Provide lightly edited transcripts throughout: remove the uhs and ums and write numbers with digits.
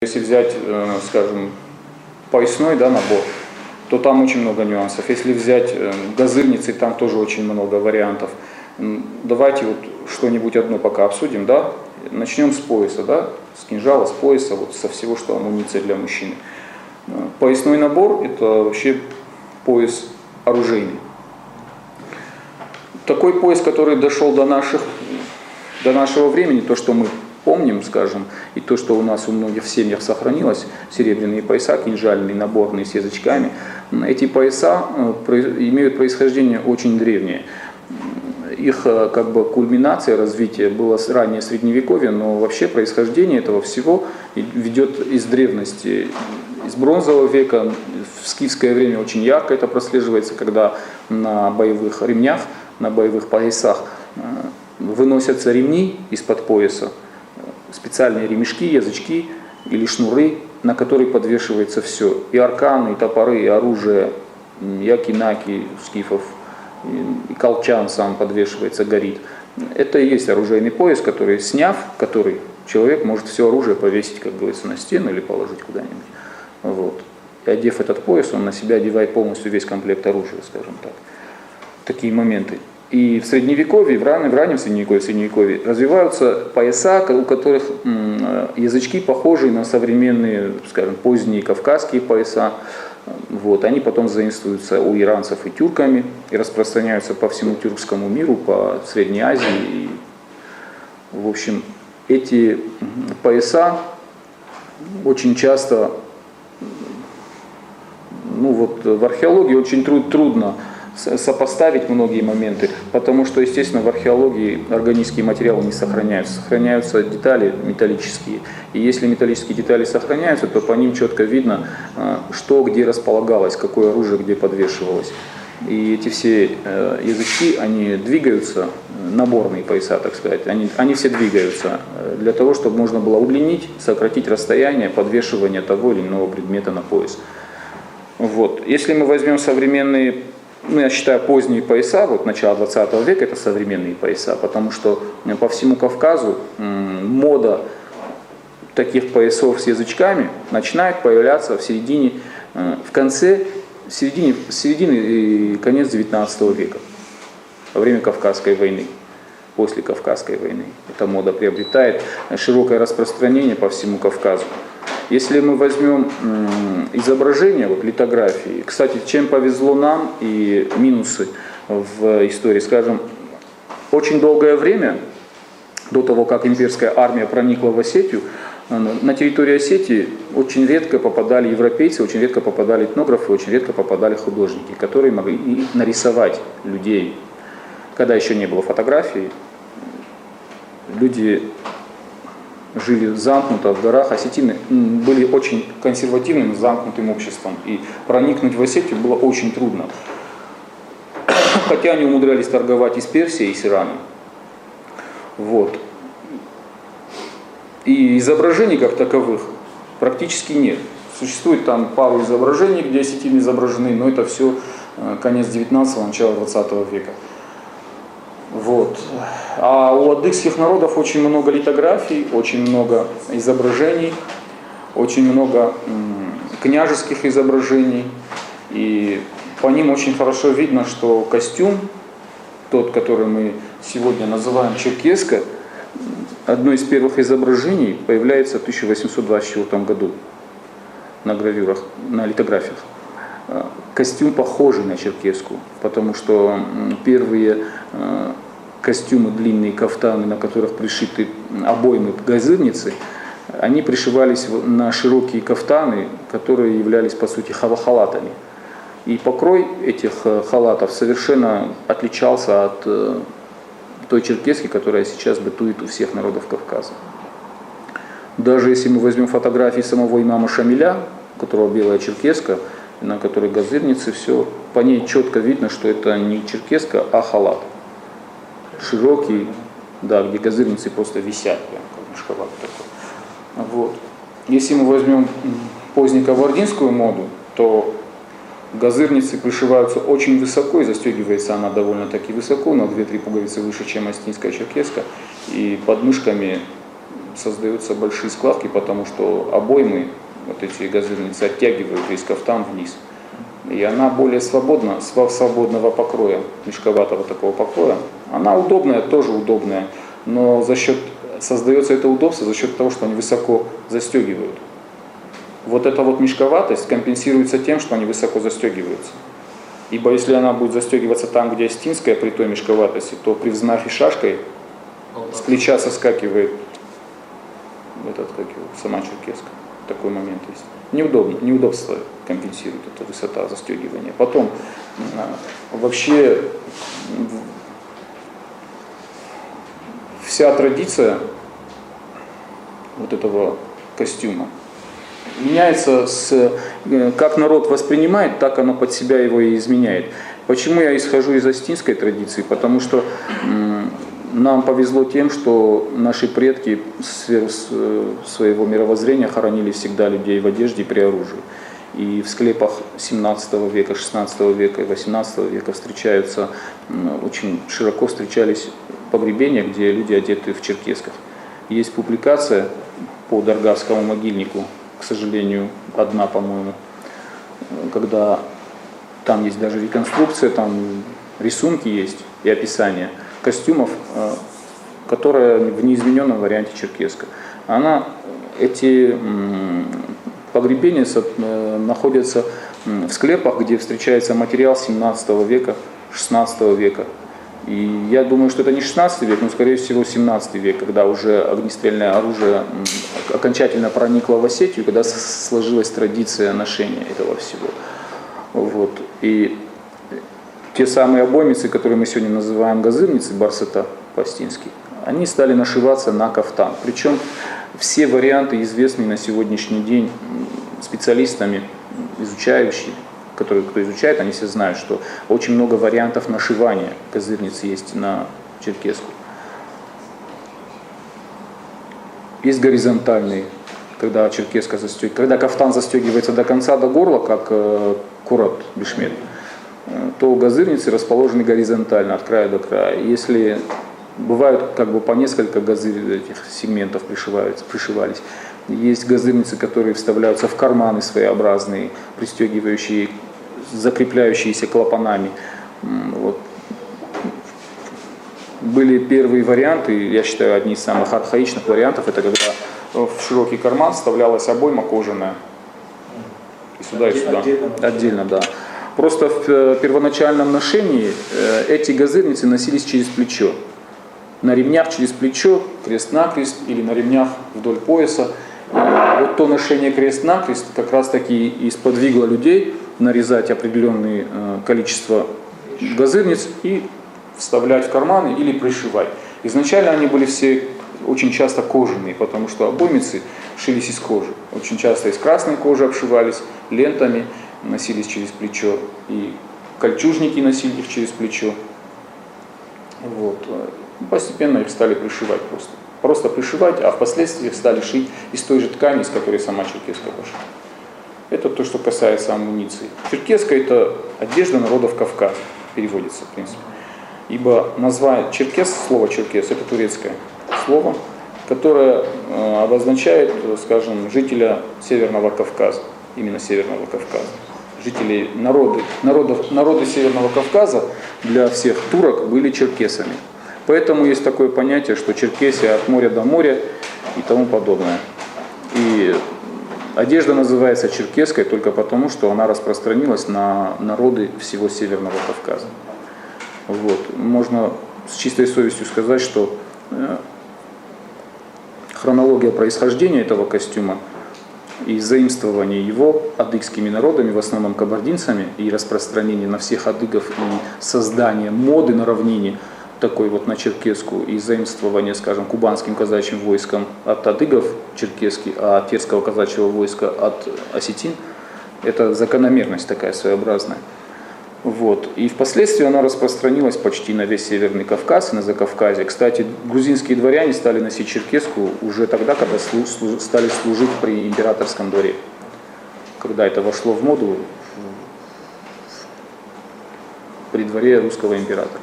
Если взять, скажем, поясной, да, набор, то там очень много нюансов. Если взять газырницы, там тоже очень много вариантов. Давайте вот что-нибудь одно пока обсудим, да. Начнем с пояса, да, с кинжала, с пояса, вот со всего, что амуниция для мужчины. Поясной набор – это вообще пояс оружейный. Такой пояс, который дошел до нашего времени, то, что мы помним, скажем, и то, что у нас у многих в семьях сохранилось, серебряные пояса, кинжальные, наборные с язычками, эти пояса имеют происхождение очень древнее. Их как бы кульминация развития была раннее средневековье, но вообще происхождение этого всего ведет из древности, из бронзового века. В скифское время очень ярко это прослеживается, когда на боевых ремнях, на боевых поясах выносятся ремни из-под пояса, специальные ремешки, язычки или шнуры, на которые подвешивается все. И арканы, и топоры, и оружие, и акинаки скифов, и колчан сам подвешивается, горит. Это и есть оружейный пояс, который, сняв который, человек может все оружие повесить, как говорится, на стену или положить куда-нибудь. Вот. И одев этот пояс, он на себя одевает полностью весь комплект оружия, скажем так. Такие моменты. И в средневековье, в раннем средневековье развиваются пояса, у которых язычки похожи на современные, скажем, поздние кавказские пояса. Вот. Они потом заимствуются у иранцев и тюрками и распространяются по всему тюркскому миру, по Средней Азии. И, в общем, эти пояса очень часто, в археологии очень трудно сопоставить многие моменты, потому что, естественно, в археологии органические материалы не сохраняются. Сохраняются детали металлические. И если металлические детали сохраняются, то по ним четко видно, что где располагалось, какое оружие где подвешивалось. И эти все язычки, они двигаются, наборные пояса, так сказать, они все двигаются для того, чтобы можно было удлинить, сократить расстояние подвешивания того или иного предмета на пояс. Вот. Если мы возьмем современные, я считаю, поздние пояса, вот начало 20 века, это современные пояса, потому что по всему Кавказу мода таких поясов с язычками начинает появляться в середине и конец 19 века, во время Кавказской войны, после Кавказской войны. Эта мода приобретает широкое распространение по всему Кавказу. Если мы возьмем изображения, литографии, кстати, чем повезло нам и минусы в истории, скажем, очень долгое время, до того, как имперская армия проникла в Осетию, на территории Осетии очень редко попадали европейцы, очень редко попадали этнографы, очень редко попадали художники, которые могли нарисовать людей. Когда еще не было фотографий, люди жили замкнуто в горах. Осетины были очень консервативным, замкнутым обществом, и проникнуть в Осетию было очень трудно. Хотя они умудрялись торговать и с Персией, и с Ираном. Вот. И изображений как таковых практически нет. Существует там пару изображений, где осетины изображены, но это все конец 19-го, начало 20 века. Вот. А у адыгских народов очень много литографий, очень много изображений, очень много княжеских изображений. И по ним очень хорошо видно, что костюм, тот, который мы сегодня называем черкеска, одно из первых изображений появляется в 1824 году на гравюрах, на литографиях. Костюм похожий на черкеску, потому что первые костюмы, длинные кафтаны, на которых пришиты обоймы газырницы, они пришивались на широкие кафтаны, которые являлись по сути халатами. И покрой этих халатов совершенно отличался от той черкески, которая сейчас бытует у всех народов Кавказа. Даже если мы возьмем фотографии самого имама Шамиля, у которого белая черкеска, на которой газырницы, все, по ней четко видно, что это не черкеска, а халат. Широкий, да, где газырницы просто висят, прям как мешковат такой. Вот. Если мы возьмем позднекабардинскую моду, то газырницы пришиваются очень высоко, и застегивается она довольно-таки высоко, на 2-3 пуговицы выше, чем остинская черкеска, и под мышками создаются большие складки, потому что обоймы, вот эти газырницы, оттягивают весь кафтан вниз. И она более свободна, свободного покроя, мешковатого такого покроя. Она удобная, тоже удобная, но создается это удобство за счет того, что они высоко застегивают. Вот эта вот мешковатость компенсируется тем, что они высоко застегиваются. Ибо если она будет застегиваться там, где астинская при той мешковатости, то при взмахе шашкой с плеча соскакивает сама черкеска. Такой момент есть. Неудобство компенсирует эта высота застегивания. Потом вообще вся традиция вот этого костюма меняется как народ воспринимает, так оно под себя его и изменяет. Почему я исхожу из астинской традиции? Потому что нам повезло тем, что наши предки своего мировоззрения хоронили всегда людей в одежде и при оружии. И в склепах 17 века, 16 века и 18 века очень широко встречались погребения, где люди одеты в черкесках. Есть публикация по Даргавскому могильнику, к сожалению, одна, по-моему, когда там есть даже реконструкция, там рисунки есть и описание костюмов, которая в неизмененном варианте черкеска. Эти погребения находятся в склепах, где встречается материал 17 века, 16 века. И я думаю, что это не 16 век, но, скорее всего, 17 век, когда уже огнестрельное оружие окончательно проникло в Осетию, когда сложилась традиция ношения этого всего. Вот. И те самые обоймицы, которые мы сегодня называем газырницы, барсета по-астински, они стали нашиваться на кафтан. Причем все варианты известны на сегодняшний день специалистами, изучающими, кто изучает, они все знают, что очень много вариантов нашивания газырницы есть на черкеску. Есть горизонтальные, когда черкеска когда кафтан застегивается до конца, до горла, как курат бешмет, то газырницы расположены горизонтально, от края до края. Если бывают по несколько этих сегментов пришивались. Есть газырницы, которые вставляются в карманы своеобразные, пристегивающие, закрепляющиеся клапанами. Вот. Были первые варианты, я считаю, одни из самых архаичных вариантов, это когда в широкий карман вставлялась обойма кожаная. И сюда, и сюда. Отдельно, да. Просто в первоначальном ношении эти газырницы носились через плечо. На ремнях через плечо, крест-накрест, или на ремнях вдоль пояса. Вот то ношение крест-накрест как раз таки и сподвигло людей нарезать определенное количество газырниц и вставлять в карманы или пришивать. Изначально они были все очень часто кожаные, потому что обоймицы шились из кожи. Очень часто из красной кожи обшивались, лентами носились через плечо, и кольчужники носили их через плечо. Вот. Постепенно их стали пришивать просто пришивать, а впоследствии их стали шить из той же ткани, из которой сама черкеска пошла. Это то, что касается амуниции. Черкеска — это одежда народов Кавказа, переводится в принципе. Ибо название слово черкес — это турецкое слово, которое обозначает, скажем, жителя Северного Кавказа, именно Северного Кавказа. Народы Северного Кавказа для всех турок были черкесами. Поэтому есть такое понятие, что Черкесия от моря до моря и тому подобное. И одежда называется черкесской только потому, что она распространилась на народы всего Северного Кавказа. Вот. Можно с чистой совестью сказать, что хронология происхождения этого костюма и заимствование его адыгскими народами, в основном кабардинцами, и распространение на всех адыгов и создание моды на равнине, такой вот на черкеску, и заимствование, скажем, кубанским казачьим войском от адыгов черкески, а терского казачьего войска от осетин, это закономерность такая своеобразная. Вот. И впоследствии она распространилась почти на весь Северный Кавказ и на Закавказье. Кстати, грузинские дворяне стали носить черкеску уже тогда, когда стали служить при императорском дворе. Когда это вошло в моду при дворе русского императора.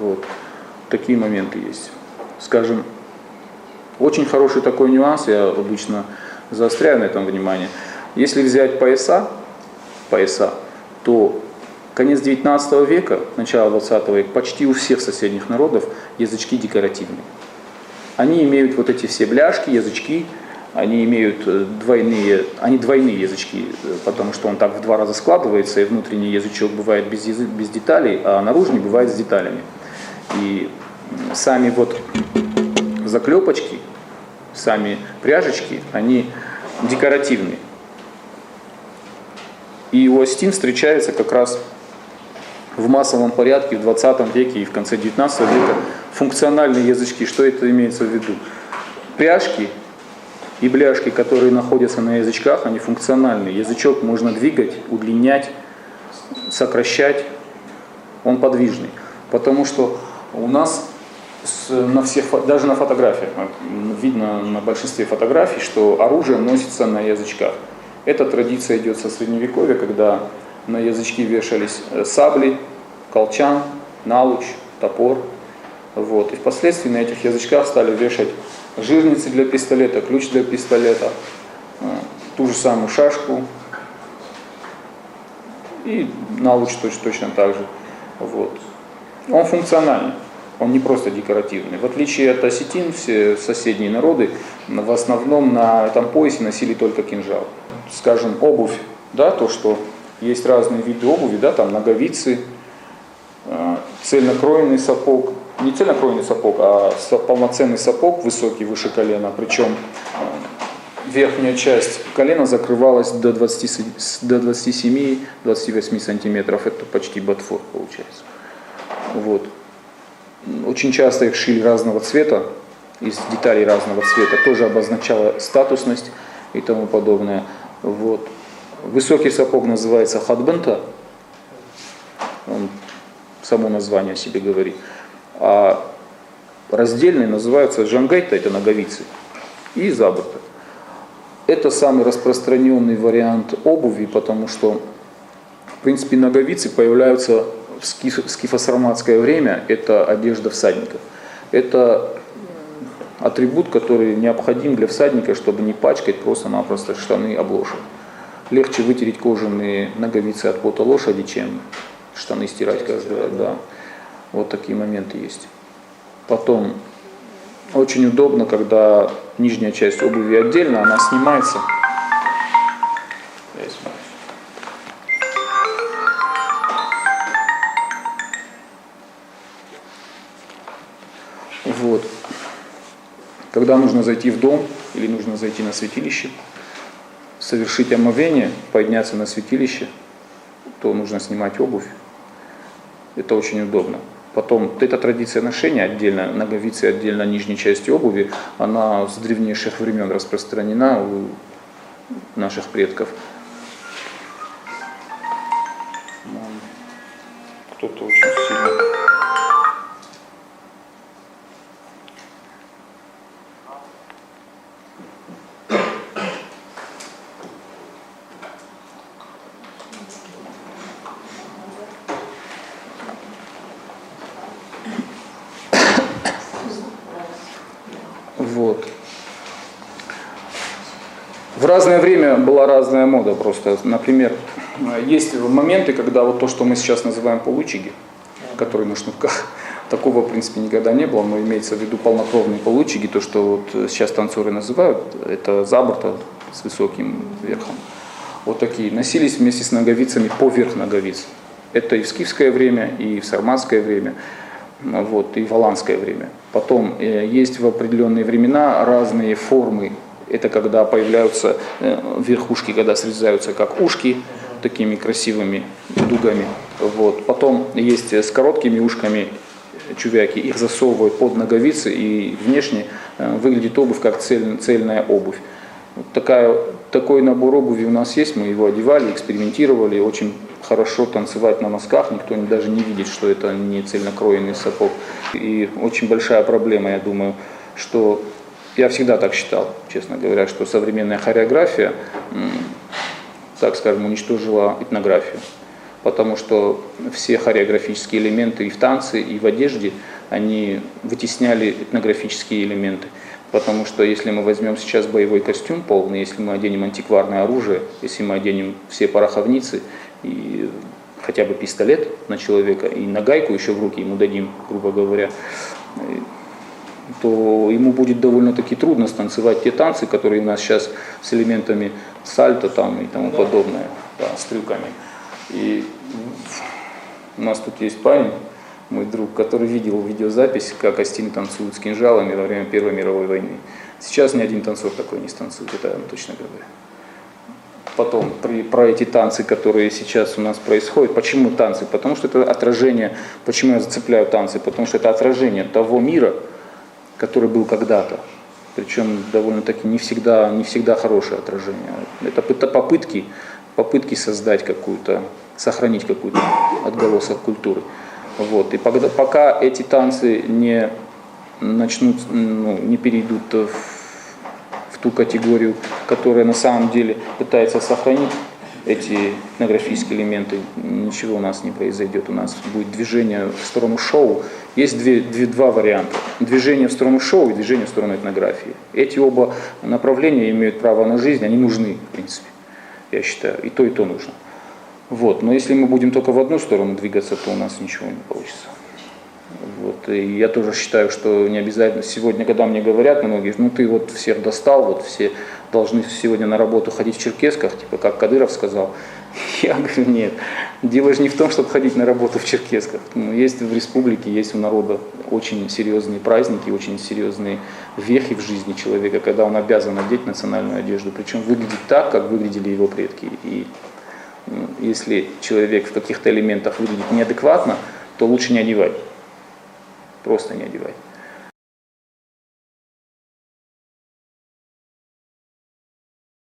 Вот. Такие моменты есть. Скажем, Очень хороший такой нюанс, я обычно заостряю на этом внимание. Если взять пояса, то конец 19 века, начало 20 века, почти у всех соседних народов язычки декоративные. Они имеют вот эти все бляшки, язычки, они имеют двойные язычки, потому что он так в 2 раза складывается, и внутренний язычок бывает без деталей, а наружный бывает с деталями. И сами вот заклепочки, сами пряжечки, они декоративные. И остин встречается как раз в массовом порядке в 20 веке и в конце 19 века функциональные язычки. Что это имеется в виду? Пряжки и бляшки, которые находятся на язычках, они функциональные. Язычок можно двигать, удлинять, сокращать, он подвижный. Потому что у нас на всех, даже на фотографиях, видно на большинстве фотографий, что оружие носится на язычках. Эта традиция идет со Средневековья, когда на язычки вешались сабли, колчан, налуч, топор. Вот. И впоследствии на этих язычках стали вешать жирницы для пистолета, ключ для пистолета, ту же самую шашку и налуч точно так же. Вот. Он функциональный, он не просто декоративный. В отличие от осетин, все соседние народы в основном на этом поясе носили только кинжал. Скажем, обувь, да, то, что есть разные виды обуви, да, там ноговицы, цельнокроенный сапог, не цельнокроенный сапог, а полноценный сапог, высокий, выше колена, причем верхняя часть колена закрывалась до 27-28 сантиметров, это почти ботфорт получается. Вот. Очень часто их шили разного цвета, из деталей разного цвета, тоже обозначала статусность и тому подобное. Вот. Высокий сапог называется хатбента, он само название о себе говорит. А раздельные называются джангайта, это ноговицы, и забрта. Это самый распространенный вариант обуви, потому что, в принципе, ноговицы появляются в скифо-сарматское время, это одежда всадников. Это атрибут, который необходим для всадника, чтобы не пачкать просто-напросто штаны об лошадь. Легче вытереть кожаные ноговицы от пота лошади, чем штаны стирать каждый раз. Да. Вот такие моменты есть. Потом, очень удобно, когда нижняя часть обуви отдельно, она снимается. Вот. Когда нужно зайти в дом или нужно зайти на святилище, совершить омовение, подняться на святилище, то нужно снимать обувь. Это очень удобно. Потом, эта традиция ношения отдельно, ноговицы отдельно нижней части обуви, она с древнейших времен распространена у наших предков. Кто-то очень сильно... Вот. В разное время была разная мода просто. Например, есть моменты, когда вот то, что мы сейчас называем получиги, которые на шнурках, такого в принципе никогда не было, но имеется в виду полнокровные получиги, то, что вот сейчас танцоры называют, это забрта с высоким верхом. Вот такие. Носились вместе с ноговицами поверх ноговиц. Это и в скифское время, и в сарматское время. Вот, и в аланское время. Потом есть в определенные времена разные формы. Это когда появляются верхушки, когда срезаются как ушки, такими красивыми дугами. Вот. Потом есть с короткими ушками чувяки, их засовывают под ноговицы, и внешне выглядит обувь как цельная обувь. Вот такой набор обуви у нас есть, мы его одевали, экспериментировали, очень хорошо танцевать на носках, никто даже не видит, что это не цельнокроенный сапог. И очень большая проблема, я думаю, что я всегда так считал, честно говоря, что современная хореография, так скажем, уничтожила этнографию. Потому что все хореографические элементы и в танце, и в одежде, они вытесняли этнографические элементы. Потому что если мы возьмем сейчас боевой костюм полный, если мы оденем антикварное оружие, если мы оденем все пороховницы и хотя бы пистолет на человека и нагайку еще в руки ему дадим, грубо говоря, то ему будет довольно-таки трудно станцевать те танцы, которые у нас сейчас с элементами сальто там и тому подобное, да, с трюками. И у нас тут есть парень, мой друг, который видел видеозапись, как астины танцуют с кинжалами во время Первой мировой войны. Сейчас ни один танцор такой не станцует, это я вам точно говорю. Потом про эти танцы, которые сейчас у нас происходят. Почему танцы? Потому что это отражение, почему я зацепляю танцы? Потому что это отражение того мира, который был когда-то. Причем довольно-таки не всегда хорошее отражение. Это попытки создать какую-то, сохранить какую-то отголосок культуры. Вот. И пока эти танцы не начнут, не перейдут в ту категорию, которая на самом деле пытается сохранить эти этнографические элементы, ничего у нас не произойдет. У нас будет движение в сторону шоу. Есть два варианта. Движение в сторону шоу и движение в сторону этнографии. Эти оба направления имеют право на жизнь, они нужны, в принципе, я считаю. И то нужно. Вот. Но если мы будем только в одну сторону двигаться, то у нас ничего не получится. Вот. И я тоже считаю, что не обязательно сегодня, когда мне говорят многие, ты вот всех достал, вот все должны сегодня на работу ходить в черкесках, типа как Кадыров сказал. Я говорю, нет, дело же не в том, чтобы ходить на работу в черкесках. Есть в республике, есть у народа очень серьезные праздники, очень серьезные вехи в жизни человека, когда он обязан надеть национальную одежду, причем выглядеть так, как выглядели его предки. И если человек в каких-то элементах выглядит неадекватно, то лучше не одевать. Просто не одевать.